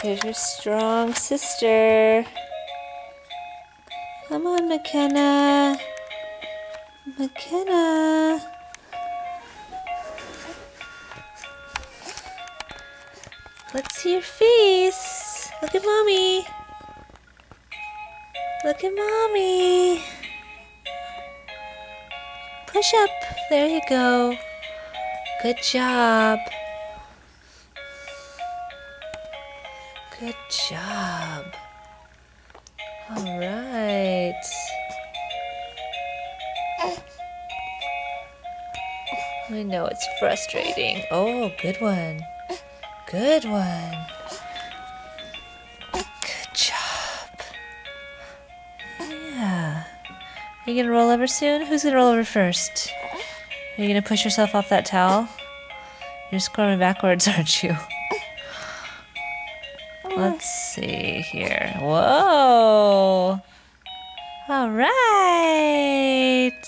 Here's your strong sister. Come on, McKenna. McKenna. Let's see your face. Look at Mommy. Look at Mommy. Push up. There you go. Good job. Good job. All right. I know it's frustrating. Oh, good one. Good one. Good job. Yeah. Are you gonna roll over soon? Who's gonna roll over first? Are you gonna push yourself off that towel? You're squirming backwards, aren't you? Let's see here. Whoa! All right.